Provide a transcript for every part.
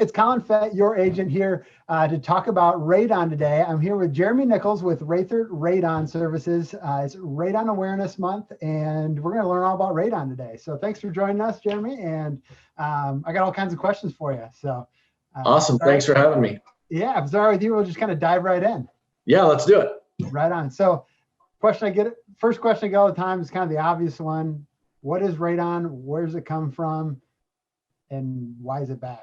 It's Collin Fett, your agent here to talk about radon today. I'm here with Jeremy Nichols with Rathert Radon Services. It's Radon Awareness Month, and we're going to learn all about radon today. So thanks for joining us, Jeremy. And I got all kinds of questions for you. So awesome. Thanks for having me. Yeah, if it's all right with you, we'll just kind of dive right in. Yeah, let's do it. Right on. So first question I get all the time is kind of the obvious one. What is radon? Where does it come from? And why is it bad?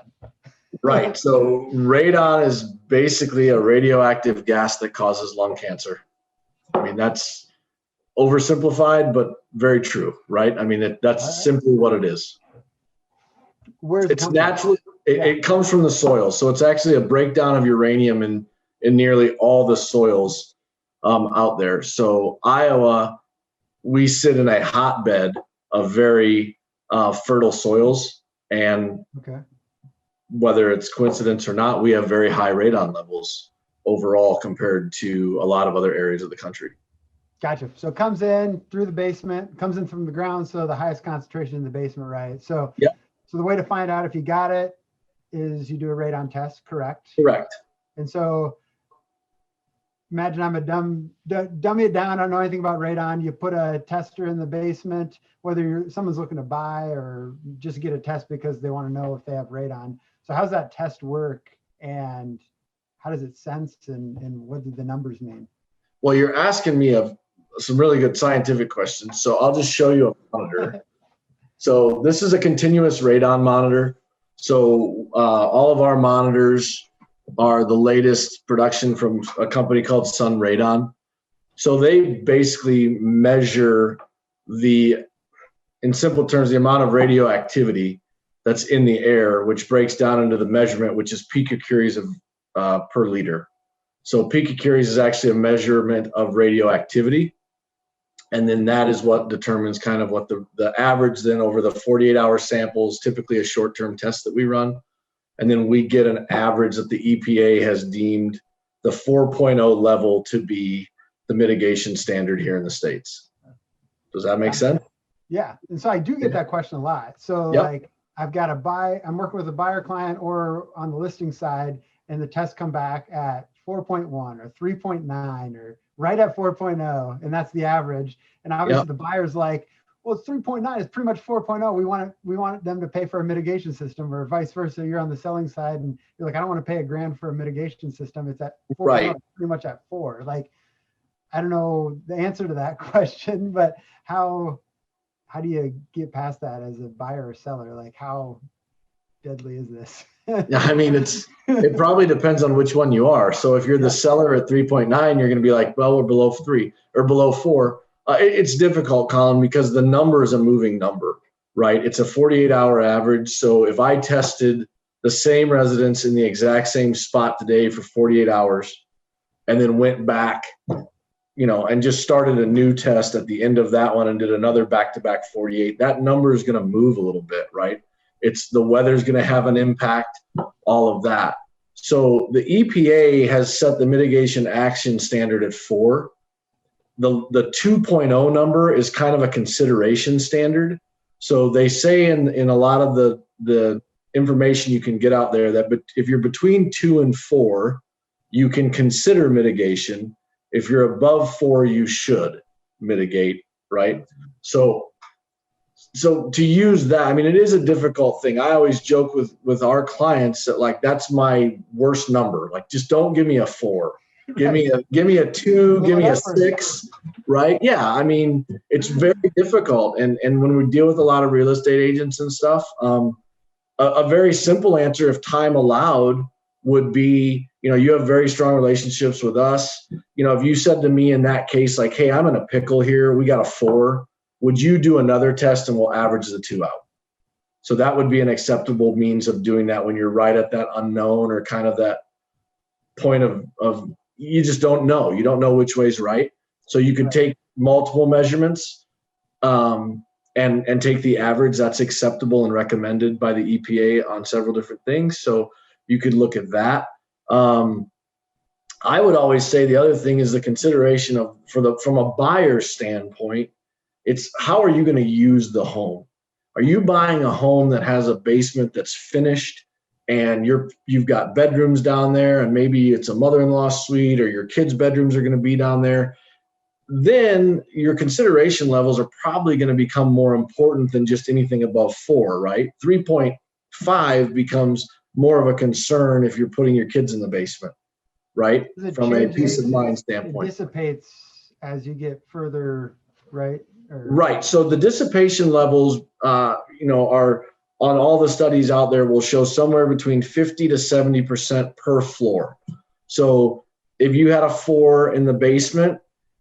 Right. So radon is basically a radioactive gas that causes lung cancer. I mean, that's oversimplified, but very true, right? I mean, that's simply what it is. It's naturally, it comes from the soil. So it's actually a breakdown of uranium in nearly all the soils out there. So Iowa, we sit in a hotbed of very fertile soils. And whether it's coincidence or not, we have very high radon levels overall compared to a lot of other areas of the country. Gotcha. So it comes in through the basement, comes in from the ground. So the highest concentration in the basement, right? So, So the way to find out if you got it is you do a radon test, correct? Correct. And so imagine I'm a dummy it down. I don't know anything about radon. You put a tester in the basement, whether someone's looking to buy or just get a test because they want to know if they have radon. So how's that test work, and how does it sense, and what do the numbers mean? Well, you're asking me some really good scientific questions. So I'll just show you a monitor. So this is a continuous radon monitor. So all of our monitors are the latest production from a company called Sun Radon. So they basically measure in simple terms, the amount of radioactivity that's in the air, which breaks down into the measurement, which is picocuries per liter. So picocuries is actually a measurement of radioactivity. And then that is what determines kind of what the average then over the 48-hour samples, typically a short-term test that we run. And then we get an average that the EPA has deemed the 4.0 level to be the mitigation standard here in the States. Does that make sense? Yeah. And so I do get that question a lot. So like I'm working with a buyer client or on the listing side, and the tests come back at 4.1 or 3.9 or right at 4.0, and that's the average. And obviously the buyer's like, well, it's 3.9. It's pretty much 4.0. We want them to pay for a mitigation system, or vice versa. You're on the selling side, and you're like, I don't want to pay $1,000 for a mitigation system. It's at 4.0, right. Pretty much at 4. Like, I don't know the answer to that question, but how do you get past that as a buyer or seller? Like, how deadly is this? Yeah, I mean, it probably depends on which one you are. So if you're the seller at 3.9, you're going to be like, well, we're below 3 or below 4. It's difficult, Collin, because the number is a moving number, right? It's a 48-hour average. So if I tested the same residents in the exact same spot today for 48 hours and then went back, and just started a new test at the end of that one and did another back-to-back 48, that number is going to move a little bit, right? The weather's going to have an impact, all of that. So the EPA has set the mitigation action standard at 4. The 2.0 number is kind of a consideration standard. So they say in a lot of the information you can get out there that if you're between 2 and 4, you can consider mitigation. If you're above 4, you should mitigate, right? So to use that, I mean, it is a difficult thing. I always joke with our clients that, like, that's my worst number. Like, just don't give me a 4. Give me a 2, give me a 6, right? Yeah, I mean, it's very difficult. And when we deal with a lot of real estate agents and stuff, a very simple answer, if time allowed, would be, you have very strong relationships with us. If you said to me in that case, like, hey, I'm in a pickle here, we got a 4, would you do another test and we'll average the 2 out? So that would be an acceptable means of doing that when you're right at that unknown, or kind of that point of you just don't know. You don't know which way's right. So you could take multiple measurements and take the average. That's acceptable and recommended by the EPA on several different things. So you could look at that. I would always say the other thing is the consideration from a buyer's standpoint, it's how are you going to use the home? Are you buying a home that has a basement that's finished and you've got bedrooms down there, and maybe it's a mother-in-law suite or your kids' bedrooms are going to be down there, then your consideration levels are probably going to become more important than just anything above 4, right? 3.5 becomes more of a concern if you're putting your kids in the basement, right? From a peace of mind standpoint. It dissipates as you get further, right? Right. So the dissipation levels, are on all the studies out there will show somewhere between 50 to 70% per floor. So if you had a 4 in the basement,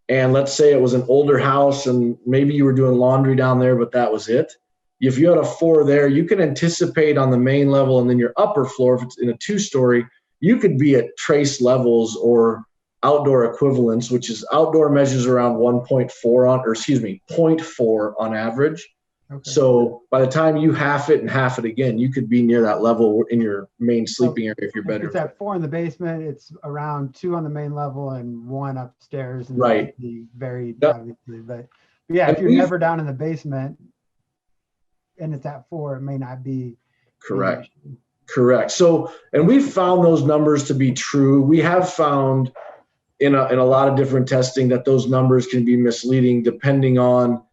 and let's say it was an older house and maybe you were doing laundry down there, but that was it. If you had a 4 there, you can anticipate on the main level, and then your upper floor, if it's in a 2-story, you could be at trace levels or outdoor equivalents, which is outdoor measures around 0.4 on average. Okay. So by the time you half it and half it again, you could be near that level in your main sleeping area of your bedroom. If it's at 4 in the basement, it's around 2 on the main level and 1 upstairs. And right. Very obviously, but yeah, if you're never down in the basement and it's at 4, it may not be. Correct. Correct. So, and we've found those numbers to be true. We have found in a lot of different testing that those numbers can be misleading depending on,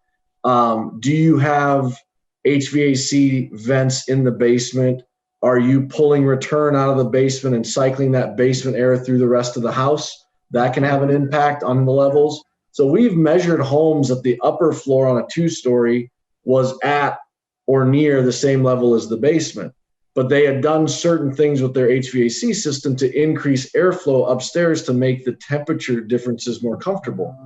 do you have HVAC vents in the basement? Are you pulling return out of the basement and cycling that basement air through the rest of the house? That can have an impact on the levels. So we've measured homes that the upper floor on a 2-story was at or near the same level as the basement, but they had done certain things with their HVAC system to increase airflow upstairs to make the temperature differences more comfortable.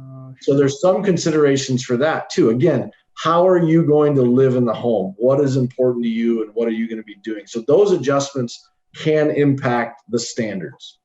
So there's some considerations for that too. Again, how are you going to live in the home? What is important to you and what are you going to be doing? So those adjustments can impact the standards.